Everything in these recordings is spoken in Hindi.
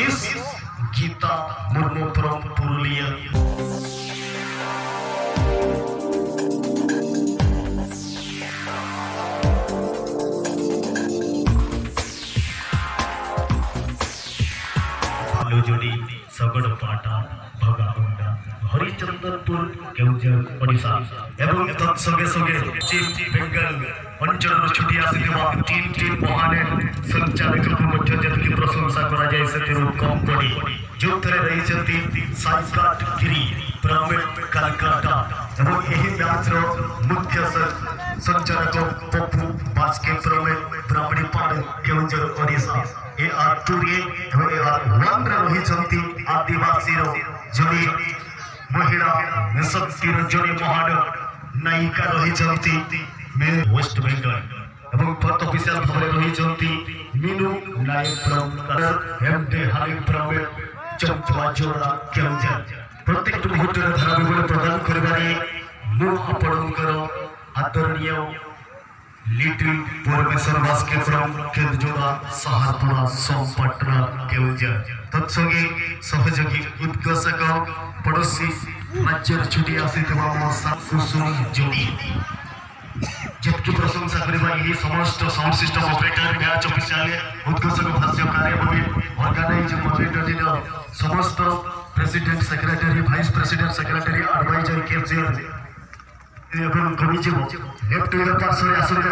Miss Geeta Murmu from Purulia. जोड़ी सगड़ पाटा भगामुंडा हरिचंद्रपुर केउझर ओडिशा एवं तत्संगे संगे पश्चिम बेंगल अंचल छुटी आसिथिबा तीन महाने संचालक मध्य जतकी प्रशंसा करा जाय सेतिरु कम पड़ी जो थरे रही छथि साइकाट गिरी प्रमेट कलकत्ता एवं एही मैच रो मुख्य संचालक पप्पू बास्के प्रमेट ब्राह्मणी पाड़ केउझर ओडिशा ए आर टूरिए एवं ए आर वन रही छथि आदिवासी रो जणी महिला निशक्ति रंजनी महान नायिका रही छथि मे वेस्ट बेंगल एवं फर्स्ट ऑफिशियल भाव रही छथि मीनू नायक फ्रॉम एमडे हाली फ्रॉम चंपा जोड़ा केउझर प्रत्येक मुहूर्त धारावाहिक प्रदान करबारे मु आपणकर आदरणीय लिटिल परमेश्वर बास्के फ्रॉम केंद्रजोड़ा सहारपुरा सोमपटना केउझर तत्संगे सहयोगी उद्घोषक पड़ोसी राज्य छुटी आसिथिबा कुसुम जोड़ी जितकी प्रशंसा करबा यही समस्त sound system operator match official उद्घोषक भाष्य कार्यक्रम ऑर्गेनाइज मॉडरेटर समस्त president secretary vice president secretary advisor cashier एवं कमिटी लेफ्ट विंगर पार्श्व आसन का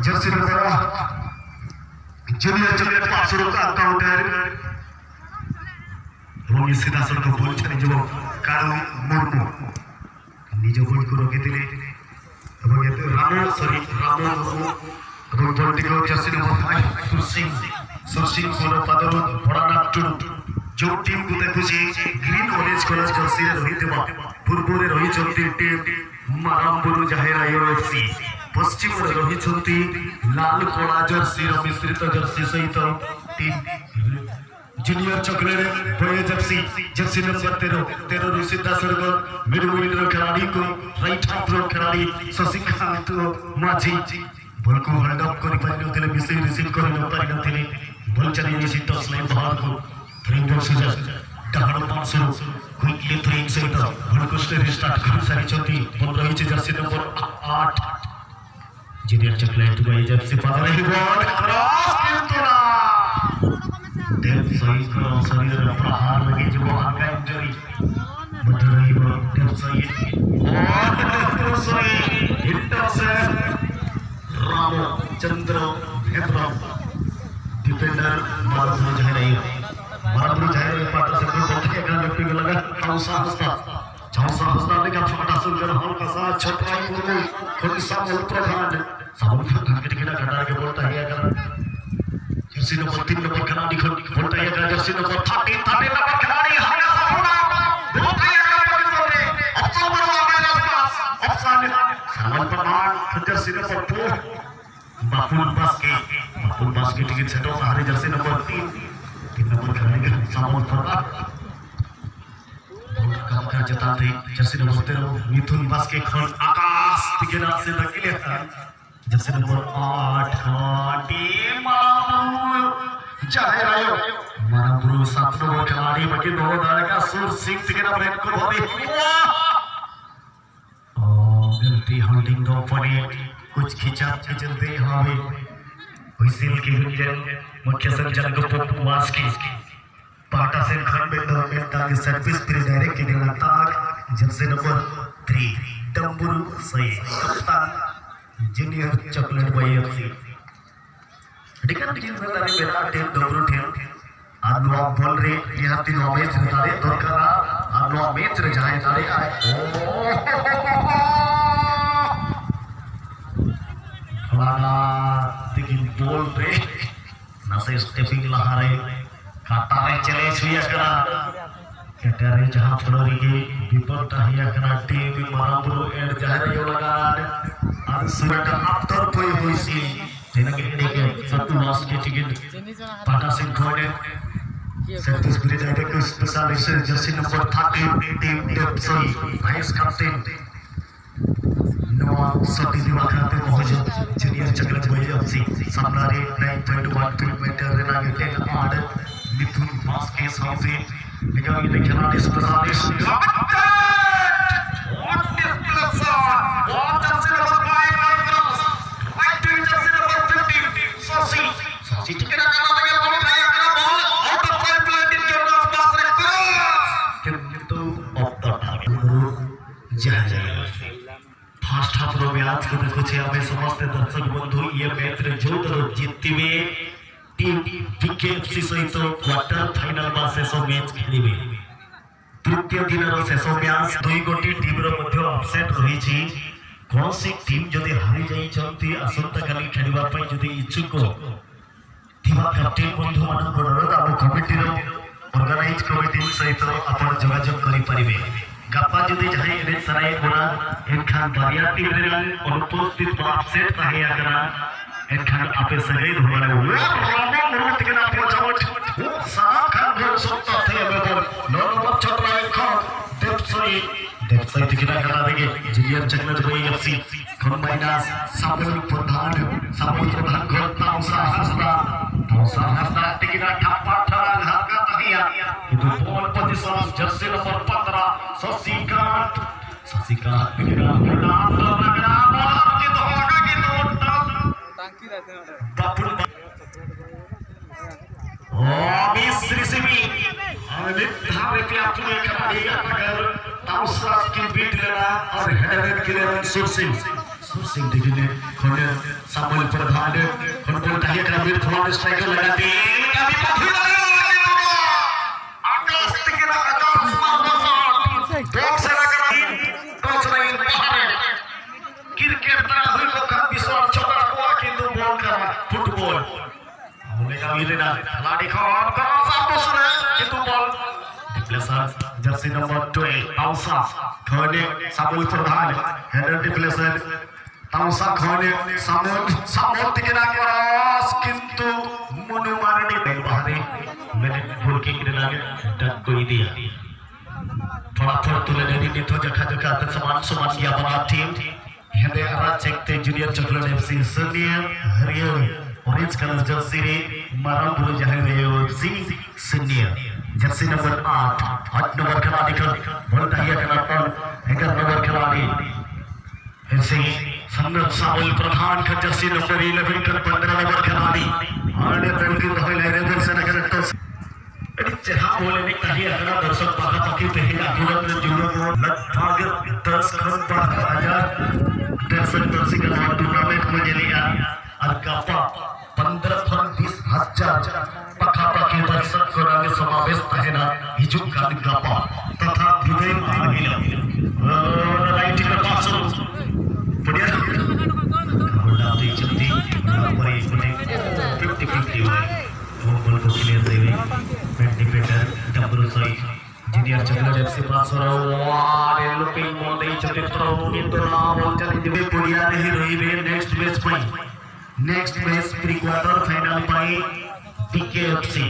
जर्सी नंबर जूनियर पार्श्व का काउंटर এবং সিধাসলখ বলছেন যে কারণ মুর্মু নিজ গোল को রকিলে এবং রাম মুর্মু এবং দলটিকে জার্সি নম্বর 5 সুরসিং কোন পাদর বড়ানাট্টু जो टीम को देखुছি ग्रीन ऑरेंज कलर जर्सी रहितबा पूर्वरे रहिचंती टीम मारामपुर जाहेरा एफसी पश्चिम रहिचंती लाल कला जर्सी मिश्रित जर्सी सहित team junior chocolate boy jersey number 13 Rishita Sargar mid winger खिलाड़ी को राइट हाथ रो खिलाड़ी शशिकांत माझी बॉल को हैंड अप कर पाइनथिले मिसी रिसीव कर न पाइनथिले बॉल चली निसी टच लाइन बाहर को थ्रिंगर सुजा डाहण पांचो क्विकली थ्रिंग सहित बॉल को स्टार्ट कर सारी चंती बॉल रही jersey number 8 junior chocolate boy jersey पादर ही बॉल क्रॉस किंतुरा डेप सही शरीर प्रहार लगे जो आका इंजरी मधुरई डेप सही इंटरसेप्ट रामचंद्र हेब्रम डिफेंडर मारबू जाहे पाटा से कोई के का लेफ्ट में लगा चौसा हस्ता लेके छोटा सुंदर हल्का सा छोटा मुर्मू थोड़ी सा प्रधान सब टिकट घटा के बोलता है अगर जर्सी नंबर 3 नंबर खिलाड़ी बोलता है जर्सी नंबर 13 नंबर खिलाड़ी हल्का सा बोलता है ऑप्शन सामान प्रमाण Jersey number 4 बापुल Baske ticket set हो हरे जर्सी नंबर 3 नंबर खिलाड़ी सामान प्रमाण काम का जताते जर्सी नंबर 13 मिथुन बास्के खन आकाश टिकट से धकेले जर्सी नंबर 8 टीम जाहेरायो मारापुर 7 नंबर खिलाड़ी बाकी दो दागा सुर सिंह टिकट ब्रेक को भरी गलती होल्डिंग दो पड़े कुछ खिंचते हवे हुइसिल की हुजन मुख्य संचालक पप्पू बास्के पाटा से खन में ताकि सर्विस प्री डायरेक्ट के लगातार जर्सी नंबर 3 डंबुरु सही कप्तान junior chocolate boy FC deacon team में तारे मेरा टीम डबल टीम आनो बॉल रे यहां तीन मैच तारे दरकारा आनो मैच रे जाए तारे फलाना लेकिन बॉल रे नसे स्टेपिंग लहारे काटारे चले सुया करा केटारे जहां फ्लोरी के विपद हिया करा टीम मारापुर एंड जाहे यो लगा और सुबह आफ्टर कोई होइसी तेनके देखे सत्तू लॉस के टिकट पाटा सिंह खोने सेंटिस play direct specialist jersey number 13 team डेप्सई वाइस कैप्टन नवा सती दिवाकरते महोदय जूनियर चॉकलेट बॉय एफसी सामनारे 9.1 किलोमीटर रेना के आड़ मिथुन बास्के sauti dengan ini khiladi spesialis first half रो मैच को देखो छे हमें समस्त दर्शक बंधु ये मैच रे जो दल जीतिबे टीम बीकेएफसी सहित क्वार्टर फाइनल में शेष मैच खेलिबे तृतीय दिन रो शेष मैच दुई गोटी टीम रो मध्ये अपसेट रही छी कोनसी टीम जदि हारि जाई चंती असंता काली खेलिबा पई जदि इच्छुक थिबा कैप्टन बंधु मान अनुरोध आ कमिटी रो ऑर्गेनाइज कमिटी सहित आपण जोगाजोग करि परिबे गप्पा जदि जहां एने सराय कोना एनखान बारिया टीम रे अनुपस्थित अपसेट ताहे अगरा एनखान आपे सगै धोरा हुए रामा मुरुत के ना पहुंचावट साफ खान घर सुत्ता थे बेबर नो नंबर चल रहा है खान देवसई तिकना करा देंगे जूनियर चकलट भाई एफसी खन माइनस सामुल प्रधान घर ताउसा हसदा तिकना ठप्पा ठरा हाका तहिया ಇದು ball position jersey number 15 Shashikant तिकना नाम तो लगना बाल के धोखा के नोट टांकी रहते हैं बापुल मिस रिसीवी अमित धारे पे आपने खिलाड़ी अगर ताउसा की बीट लेना और हेडर क्लियरेंस सुरसिंह देखिए खोने सामुल प्रधान खोन बोल ताहिया का बीट थोड़ा स्ट्राइकर लगाते कभी पथी लगा आकाश तिकना बॉक्स लगा टच लाइन बाहर क्रिकेट ना हुई लोग का विश्वास छोटा हुआ किंतु बॉल का फुटबॉल लेगा इलेना खिलाड़ी खान का सामने सुने किंतु बॉल डिप्लेसर जर्सी नंबर 12 ताउसा खोने सामुल प्रधान हेडर डिप्लेसर ताउसा खोने सामुल तिकना क्रॉस किंतु मनु मारनी नहीं बाहर मैंने गोल किक लगे डक कोई दिया फटाफट तुले नहीं नितो जखा तक समान किया बना टीम हेडे आरा चेकते जूनियर चॉकलेट एफसी सीनियर हरियर ऑरेंज कलर जर्सी रे मारापुर जहां FC senior Jersey number 8 number खिलाड़ी का बॉल ताहिया का नाम 11 नंबर खिलाड़ी ऐसे संगत सामुल प्रधान का जर्सी नंबर 11 का 15 नंबर खिलाड़ी आने पेंटिंग होले रेदर से नगर तो जहां बोले ने कही अगर दर्शक पाका पाकी पहला तुरंत जुड़ो को लगभग 10 करोड़ 12,000 दर्शक का टूर्नामेंट में लिया और कापा 15 फन 20,000 पक्का पाकी दर्शक को नाम समावेश तहना हिजुक का कापा तथा हृदय महिला राइट का पास बढ़िया होना तो जल्दी पर एक 50-50 हुए बॉल को क्लियर देवे बैट डिफेंडर डबल सही जूनियर चकलट एफसी पास हो वारे लुपिंग बॉल दे चले थ्रो into ना बॉल चले दिवे पुड़िया नहीं रही वे next match pre quarter final पाई बीकेएफसी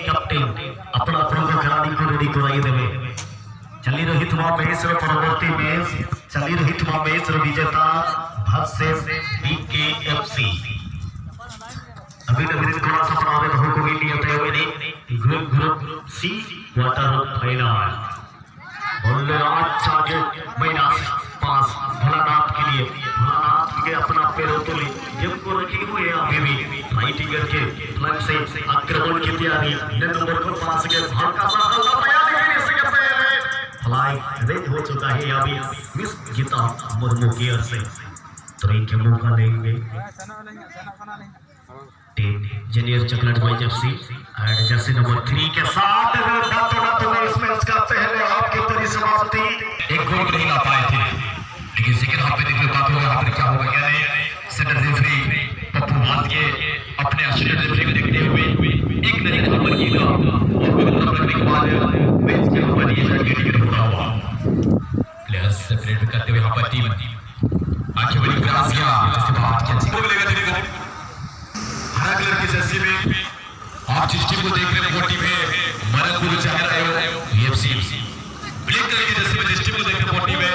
कैप्टन अपना को खिलाड़ी को रेडी कराई देवे चली रही तुमा मैच रो परवर्ती मैच चली रही तुमा मैच रो विजेता वर्सेस बीकेएफसी अभी थोड़ा सा पड़ावे तो को भी लिया हुए नहीं ग्रुप सी क्वार्टर फाइनल बोले आज आगे महीना पास भोलानाथ के लिए भोलानाथ के अपना पैरों तो ले जब को रखे हुए अभी भी फाइटिंगर के फ्लैग से आक्रमण की तैयारी नंबर को पास के भाग का हल्ला तैयार है इससे पहले फ्लाई रेड हो चुका है अभी मिस गीता मुर्मू की ओर से तो इनके मौका देंगे junior chocolate boys FC and Jersey number 3 के साथ इस मैच का पहले हाफ की पूरी समाप्ति एक गोल नहीं ला पाए थे लेकिन सेकंड हाफ में देखिए बात होगा यहाँ पर क्या होगा क्या नहीं सेंटर रेफरी पप्पू हाथ के अपने असिस्टेंट रेफरी को देखते हुए एक नजर हमर कीगा और विकेट रखने के बाद मैच के ऊपर ये सर्टिफिकेट होता हुआ प्लेयर्स सेपरेट करते हुए यहाँ पर टीम आंखें बड़ी ग्रासिया इसके बाद क्या चीज मिलेगा तेरे को हरा कलर की जर्सी में आप जिस टीम को देख रहे हैं वो टीम है मरनपुर चाह रहे हो एफसी ब्लैक कलर की जर्सी में जिस टीम को देख रहे हैं वो टीम है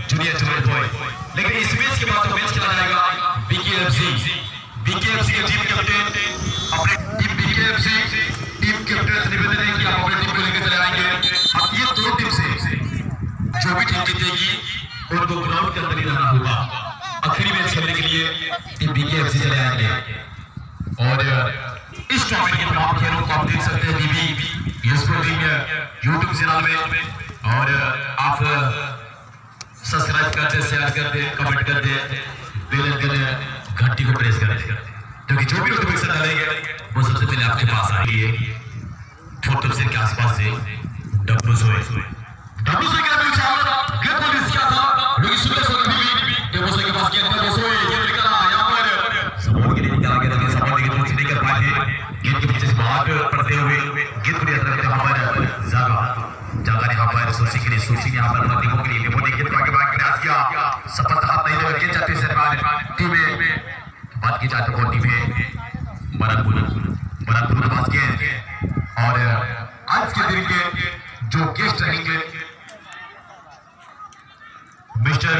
जूनियर चॉकलेट बॉय लेकिन इस मैच के बाद तो मैच खेला जाएगा बीकेएफसी की टीम कैप्टन अपने टीम बीकेएफसी निवेदन है कि आप अपनी टीम को लेकर चले आएंगे। अब ये दो टीम से जो भी टीम जीतेगी उनको ग्राउंड के अंदर ही रहना होगा। आखिरी मैच खेलने के लिए टीम बीकेएफसी चले आएंगे। और इस टूर्नामेंट के तमाम खेलों को आप देख सकते हैं बीबी स्पोर्टिंग यूट्यूब चैनल में। और आप सब्सक्राइब करते, शेयर करते, कमेंट करते, बेल आइकन घंटी को प्रेस करें, क्योंकि जो भी नोटिफिकेशन डालेंगे वो सबसे पहले आपके पास आएगी। फोटो से के आसपास से डब्ल्यू सोए के लिए चावल गेट पर किया था, लेकिन सुबह से कभी भी डब्ल्यू सोए के पास गेट पर सोए गेट निकला। यहां पर सपोर्ट के लिए निकला गया, लेकिन सपोर्ट की कोशिश नहीं कर पाए। गेट के पीछे से बाहर पड़ते हुए गेट को अंदर यहां पर जगह यहां पर सोची के लिए यहां पर देखो के लिए वो देखिए तो आगे भाग प्रयास किया, सफल हाथ नहीं लगा के जाते सरकार टीम में बात की जाती है टीम में मरनपुर बास्केट। और आज के दिन के जो गेस्ट रहेंगे mister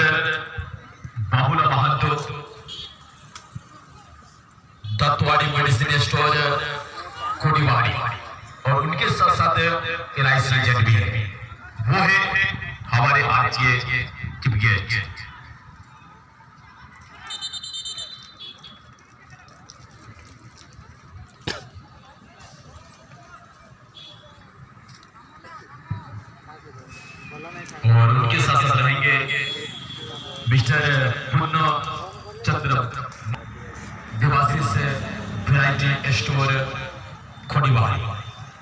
Babula Mahanto, Dattawadi medicine store Kodiwadi, और उनके साथ साथ एलआईसी एजेंट भी है, वो है हमारे आज के चीफ गेस्ट। और उनके साथ साथ रहेंगे मिस्टर पुण्य चंद्र देवाशीष वैरायटी स्टोर खोडीवाड़ी।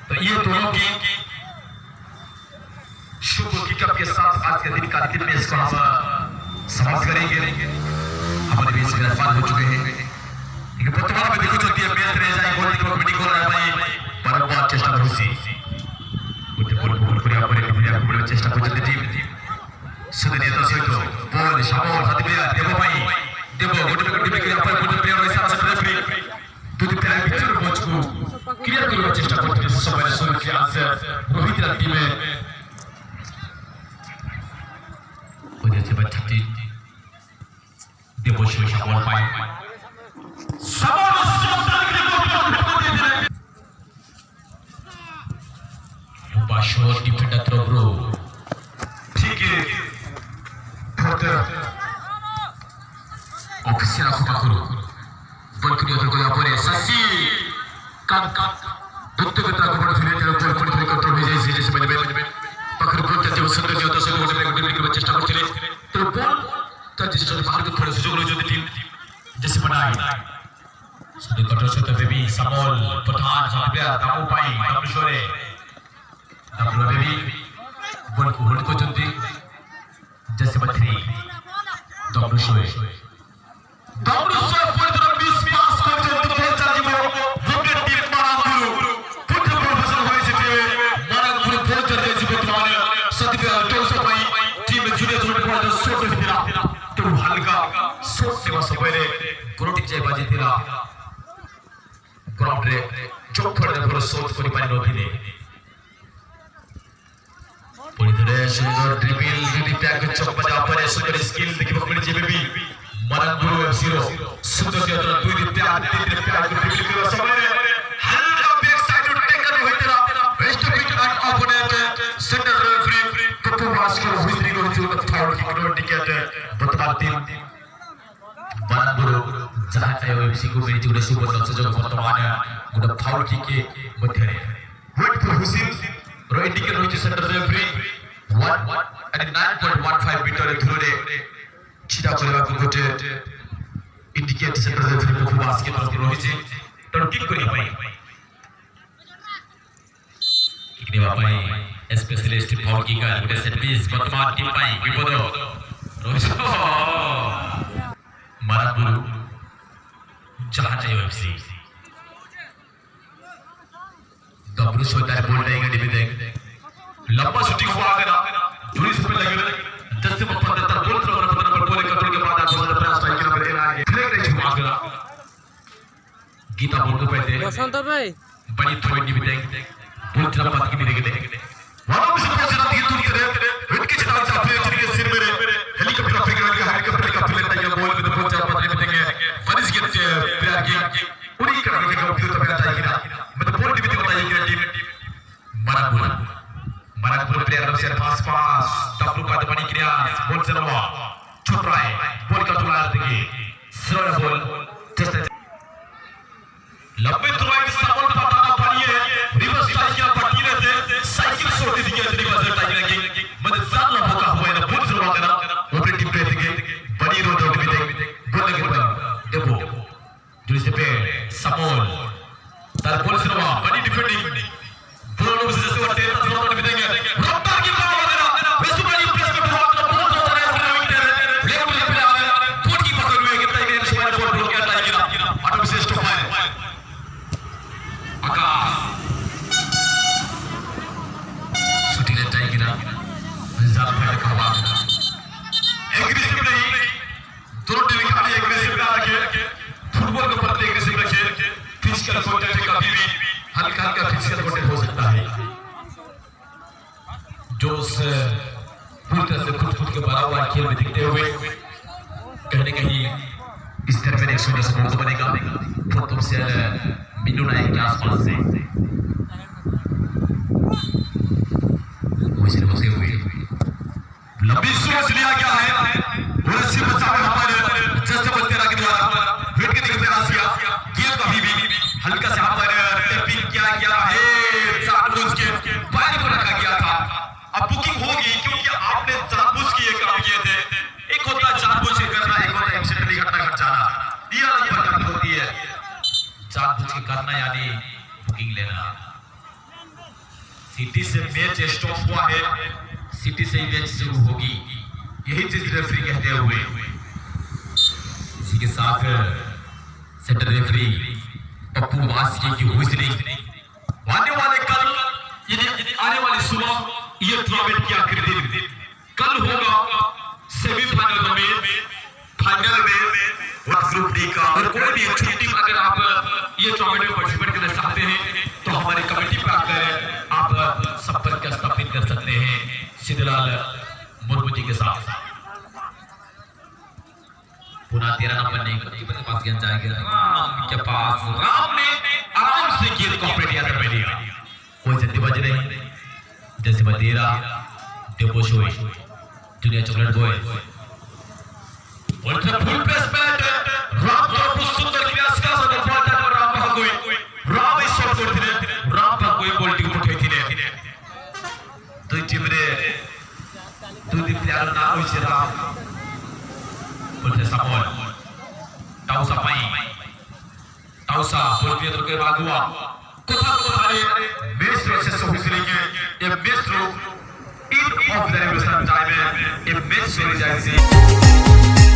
तो ये दोनों की शुभ किकअप के साथ आज के दिन का अंतिम मैच को हम समाप्त करेंगे। हमारे बीच मेहमान हो चुके हैं, लेकिन वर्तमान में देखो चलती है मैच रह जाए गोल की कमेटी को रहा भाई परंपरा चेष्टा करूसी चेष्टा करते टीम सुधरिए तो सही तो बॉल शामोल हाथ में देवो भाई देवो गोटे गोटे पे यहां पर गोटे प्लेयर हिसाब से रेफरी दो तीन प्लेयर पिक्चर मैच को क्लियर करने की चेष्टा करते हैं। समय शुरू के आंसर रोहित टीम में हो जैसे बच्चा टीम देवो शामोल भाई शामोल Bashor defender throw bro. ठीक है। बहुत ऑफिशियल आपको पाकरो। बॉल को दिया तो यहाँ पर ससी कान दुत्ते के तरफ बॉल फिर तेरे बॉल पर थोड़ी कंट्रोल हो जाए जैसे मैंने पाकरो बॉल तक जब सुंदर जो तो से गोटे में चेष्टा करते हैं तो बॉल तक जिस तरह बाहर को थोड़े सुजोग लो जो टीम जैसे बनाई सुंदर कंट्रोल से तो बेबी समोल पठान साबिया दामू पाई दामशोरे डब्ल्यू बेबी बॉल को होल्ड करते जैसे बथरी डब्ल्यू शोए बॉल तरफ 20 पास करते तो बहुत चाली वो विकेट टीम मारापुर फुट प्रोफेसर होई सिटे मारापुर बहुत चलते जीवित माने सदिया टोसा पाई टीम जुड़े जुड़े पड़ शॉट दिला तो हल्का शॉट सेवा सबरे ग्रोटिक जाय बाजी दिला ग्राउंड रे चौथड़े पर शॉट करि पाइ नथिले पुलिधरे सुंदर ड्रिबल विधि पैक चौक बजा पर सुंदर स्किल देखिबो मिल जेबे भी मरनपुर एफसीरो सुंदर के तरह दुई दिन प्यार ड्रिबल के सबरे हल्का बैक साइड टेकन होइतरा वेस्ट beat and opponent centre referee कपू मास्कर हुइत्री को जो फाउल की नो टिकट बतबाती मरनपुर जहां चाहे एफसी को मेरी जुड़े सुपर संयोजक वर्तमान गुड फाउल की के मध्य वेट फॉर हुसैन रो इंडिकेट होइछ सेंटर रेफरी 9.15 मीटर दूरे छिटा करबा को गोटे इंडिकेट सेंटर रेफरी को बास्केट तरफ रहिছে तो किक करिया पाई किक नेबा पाई स्पेशलिस्ट फाउल किकर गोटे सेट पीस वर्तमान टीम पाई विपद रहिছে मरनपुर जहां चाहे एफसी डब्ल्यू सोइतार बोल देंगे डिबे देंगे लंबा शूटिंग हुआ आगे ना जुड़ी से पहले लगे 10 से 75 बोल थ्रो नंबर बोले कंट्रोल के बाद आप प्रयास स्ट्राइक नंबर 1 आगे फ्लैग नहीं हुआ आगे गीता बोल को पहले बसंत भाई बड़ी थ्रो डिबे देंगे बोल थ्रो बात की नहीं देंगे वहां से पहुंच रहा है दूर करे विकेट के चढ़ाव से प्लेयर के सिर में हेलीकॉप्टर फेंक रहा है हेलीकॉप्टर का प्लेयर तक बॉल में पहुंच रहा है देंगे वनिस गेट प्लेयर की पूरी करने के कंप्यूटर पे बताइए ना मैं तो बोल डिबे बताइए team Manapur player Rusia pas double pada pani Krias bol selwa Chutrai bol ka tular tinggi slow ball just लंबे थ्रोइंग सामोल पटाना पानी है रिवर्स टाइगर पट्टी रहते साइकिल सोटी दिखे जरी बाजार टाइगर की मदद साथ ना भूखा हुआ है ना बुद्ध सुरवा करना ऊपर टीम पे दिखे बड़ी रोड उठ भी देख बोल लगे पर देखो जो इसे पे सामोल तार बॉल सुरवा बड़ी डिफेंडिंग बोल उसे जैसे वो तेरा सुरवा भी देंगे रफ्तार की बात वगैरह वैसे बड़ी प्रेस में बहुत बहुत होता है लेकिन मुझे पता है कोट की पकड़ में कि टाइगर ने शुरुआत बॉल ब्लॉक किया टाइगर ऑटो से स्टॉप है shooting attack ina result pad ka baat aggressive nahi दोनों टीम खाली aggressive ना रखे फुटबॉल को प्रति aggressive रखे physical contact कभी भी हल्का हल्का physical contact हो सकता है जो पूरी तरह से खुद के भरा हुआ खेल में दिखते हुए कहीं न कहीं इस तरह में एक सुंदर मौका बनेगा potensial minum naik ke aspal se मुझे बसे हुए लंबी सोच लिया गया है और इससे बचाव हमारे जस्ट बत्तेरा के द्वारा वेट के दिखते रासिया गेम कभी भी हल्का से हमारे टैपिंग किया गया है जानबूझ के बाहर को रखा गया था अब बुकिंग होगी क्योंकि आपने जानबूझ के ये काम किए थे एक होता जानबूझ के करना एक होता एक्सीडेंटली घटना घट जाना ये अलग प्रकार की होती है जानबूझ के करना यानी बुकिंग लेना सिटी से मैच स्टॉप हुआ है सिटी से ही मैच शुरू होगी यही चीज रेफरी कहते हुए इसी के साथ सेंटर रेफरी पप्पू वासी की हुइसलिंग आने वाले कल आने वाली सुबह ये टूर्नामेंट की आखिरी दिन कल होगा सेमीफाइनल में फाइनल में ग्रुप डी का और कोई भी अच्छी टीम अगर आप ये टूर्नामेंट में पार्टिसिपेट करना चाहते हैं तो हमारी कमेटी पे आकर आप संपर्क स्थापित कर सकते हैं सिद्धलाल मुर्मू जी के साथ पुनः 13 नंबर नहीं के पास गेंद जाएगी राम के पास राम ने आराम से गेंद को अपने अंदर में लिया कोई जल्दी बज नहीं जैसे मदेरा डेपोशोई दुनिया चॉकलेट बॉय उल्टा फुल प्रेस बैट राम को सुंदर क्रियास का सब बॉल और राम भागोई राम इस शॉट करते राम भागोई बॉल टी उठाई थी दो टीम रे दो टीम प्लेयर ना होई छे राम उल्टा सामोल टाउसा पाई टाउसा बॉल के के भागुआ कोथा कोथारे मैच प्रोसेस हुइसलिंग ए मैच रो in of the regulation time ए मैच चली जाए